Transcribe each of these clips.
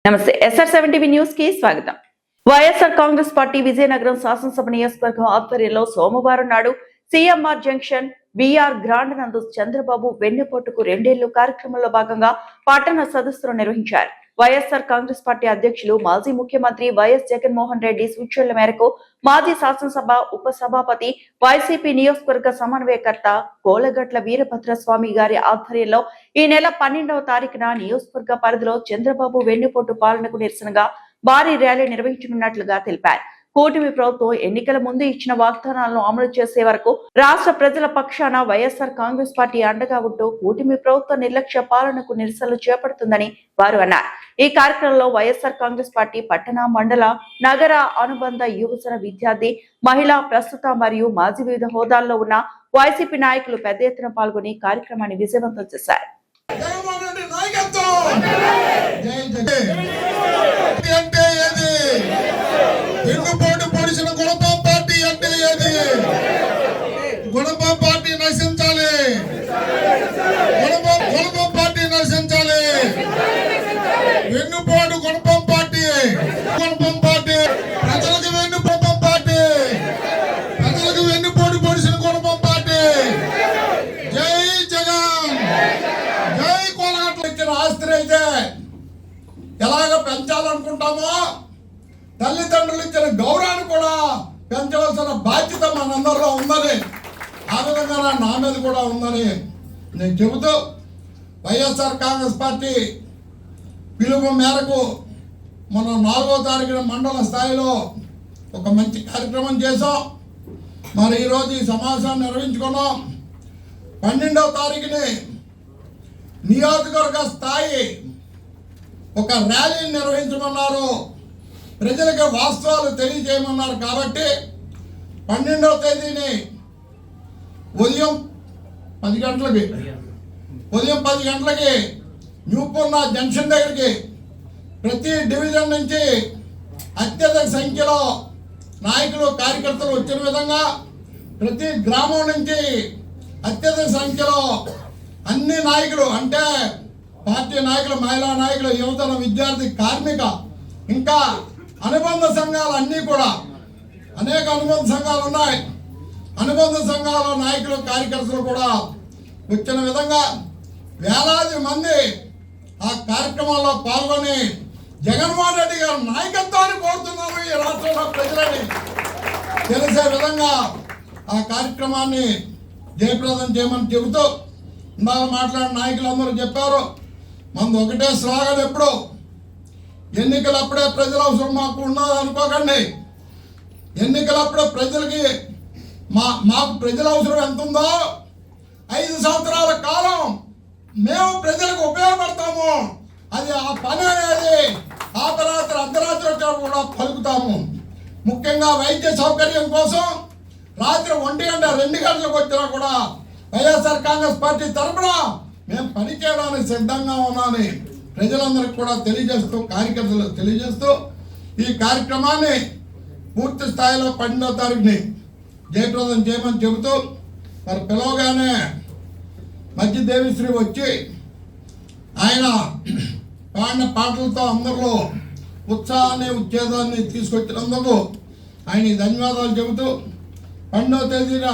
నమస్తే SR7 news కి స్వాగతం. వైఎస్ఆర్ కాంగ్రెస్ పార్టీ విజయనగరం శాసనసభ నియోజకవర్గం ఆధ్వర్యంలో సోమవారం నాడు CMR జంక్షన్ BR గ్రాండ్ నందు చంద్రబాబు వెన్నుపోటుకు 2 ఏళ్లు కార్యక్రమంలో భాగంగా పట్టణ సదస్సును నిర్వహించారు. వైఎస్ఆర్ కాంగ్రెస్ పార్టీ అధ్యక్షులు మాజీ ముఖ్యమంత్రి వైఎస్ జగన్మోహన్ రెడ్డి సూచనల మేరకు మాజీ శాసనసభ ఉప సభాపతి వైసీపీ నియోజకవర్గ సమన్వయకర్త కోలగట్ల వీరభద్రస్వామి గారి ఆధ్వర్యంలో ఈ నెల 12వ తారీఖున నియోజకవర్గ పరిధిలో చంద్రబాబు వెన్నుపోటు పాలనకు నిరసనగా భారీ ర్యాలీ నిర్వహించనున్నట్లుగా తెలిపారు. కూటమి ప్రభుత్వం ఎన్నికల ముందు ఇచ్చిన వాగ్దానాలను అమలు చేసే వరకు రాష్ట్ర ప్రజల పక్షాన వైఎస్ఆర్ కాంగ్రెస్ పార్టీ అండగా ఉంటూ కూటమి ప్రభుత్వ నిర్లక్ష్య పాలనకు నిరసనలు చేపడుతుందని వారు అన్నారు. ఈ కార్యక్రమంలో వైఎస్ఆర్ కాంగ్రెస్ పార్టీ పట్టణ, మండల, నగర అనుబంధ యువజన, విద్యార్థి, మహిళా, ప్రస్తుత మరియు మాజీ వివిధ హోదాల్లో ఉన్న వైసీపీ నాయకులు పెద్ద ఎత్తున పాల్గొని కార్యక్రమాన్ని విజయవంతం చేశారు. వెన్నుపోటు పొడిచిన గుణపం పార్టీ అంటే ఏది? గుణపం పార్టీ నశించాలి, గుణపం పార్టీ నశించాలి. వెన్నుపోటు గుణపం పార్టీ, గుణపం పార్టీ ప్రజలకు వెన్నుపోటు పార్టీ, ప్రజలకు వెన్నుపోటు పొడిచిన గుణపం పార్టీ. జై జగన్, జై కోలగట్ల. ఇచ్చిన ఆస్తి అయితే ఎలాగ పెంచాలనుకుంటామో తల్లిదండ్రులు ఇచ్చిన గౌరవాన్ని కూడా పెంచవలసిన బాధ్యత మనందరిలో ఉందని, ఆ విధంగా నా మీద కూడా ఉందని నేను చెబుతూ, వైఎస్ఆర్ కాంగ్రెస్ పార్టీ పిలుపు మేరకు మన 4వ తారీఖున మండల స్థాయిలో ఒక మంచి కార్యక్రమం చేసాం. మరి ఈరోజు ఈ సమావేశాన్ని నిర్వహించుకున్నాం. 12వ తారీఖుని నియోజకవర్గ స్థాయి ఒక ర్యాలీని నిర్వహించమన్నారు. ప్రజలకు వాస్తవాలు తెలియజేయమన్నారు. కాబట్టి 12వ తేదీని ఉదయం 10 గంటలకి న్యూపూర్ణ జంక్షన్ దగ్గరికి ప్రతి డివిజన్ నుంచి అత్యధిక సంఖ్యలో నాయకులు, కార్యకర్తలు వచ్చిన విధంగా ప్రతి గ్రామం నుంచి అత్యధిక సంఖ్యలో అన్ని నాయకులు, అంటే పార్టీ నాయకులు, మహిళా నాయకులు, యువతన, విద్యార్థి, కార్మిక, ఇంకా అనుబంధ సంఘాలు అన్నీ కూడా అనేక అనుబంధ సంఘాలు ఉన్నాయి. అనుబంధ సంఘాల నాయకులు, కార్యకర్తలు కూడా వచ్చిన విధంగా వేలాది మంది ఆ కార్యక్రమంలో పాల్గొని జగన్మోహన్ రెడ్డి గారి నాయకత్వాన్ని కోరుతున్నాము. ఈ రాష్ట్రంలో ప్రజలని తెలిసే విధంగా ఆ కార్యక్రమాన్ని జయప్రదం చేయమని చెబుతూ, ఇందాక మాట్లాడిన నాయకులందరూ చెప్పారు, మనది ఒకటే స్లోగన్, ఎప్పుడు ఎన్నికలప్పుడే ప్రజల అవసరం మాకు ఉన్నది అనుకోకండి. ఎన్నికలప్పుడే ప్రజలకి మాకు ప్రజల అవసరం ఎంత ఉందో 5 సంవత్సరాల కాలం మేము ప్రజలకు ఉపయోగపడతాము. అది ఆ పని అనేది ఆపరాత్రి, అర్ధరాత్రి కూడా పలుకుతాము. ముఖ్యంగా వైద్య సౌకర్యం కోసం రాత్రి 1 గంట 2 గంటలకు వచ్చినా కూడా వైఎస్ఆర్ కాంగ్రెస్ పార్టీ తరఫున మేము పని చేయడానికి సిద్ధంగా ఉన్నామని ప్రజలందరికీ కూడా తెలియజేస్తూ, కార్యకర్తలు తెలియజేస్తూ, ఈ కార్యక్రమాన్ని పూర్తి స్థాయిలో 12వ తారీఖుని జయప్రదం చేయమని చెబుతూ, మరి పిలవగానే మధ్య దేవిశ్రీ వచ్చి ఆయన పాడిన పాటలతో అందరిలో ఉత్సాహాన్ని, ఉత్తేజాన్ని తీసుకొచ్చినందుకు ఆయన ధన్యవాదాలు చెబుతూ, 12వ తేదీన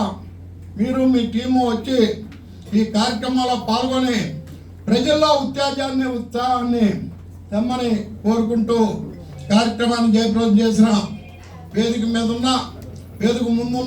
మీరు మీ టీము వచ్చి ఈ కార్యక్రమంలో పాల్గొని ప్రజల్లో ఉత్తేజాన్ని, ఉత్సాహాన్ని తెమ్మని కోరుకుంటూ కార్యక్రమాన్ని జయప్రదం చేసిన వేదిక మీద ఉన్న, వేదిక ముందున్న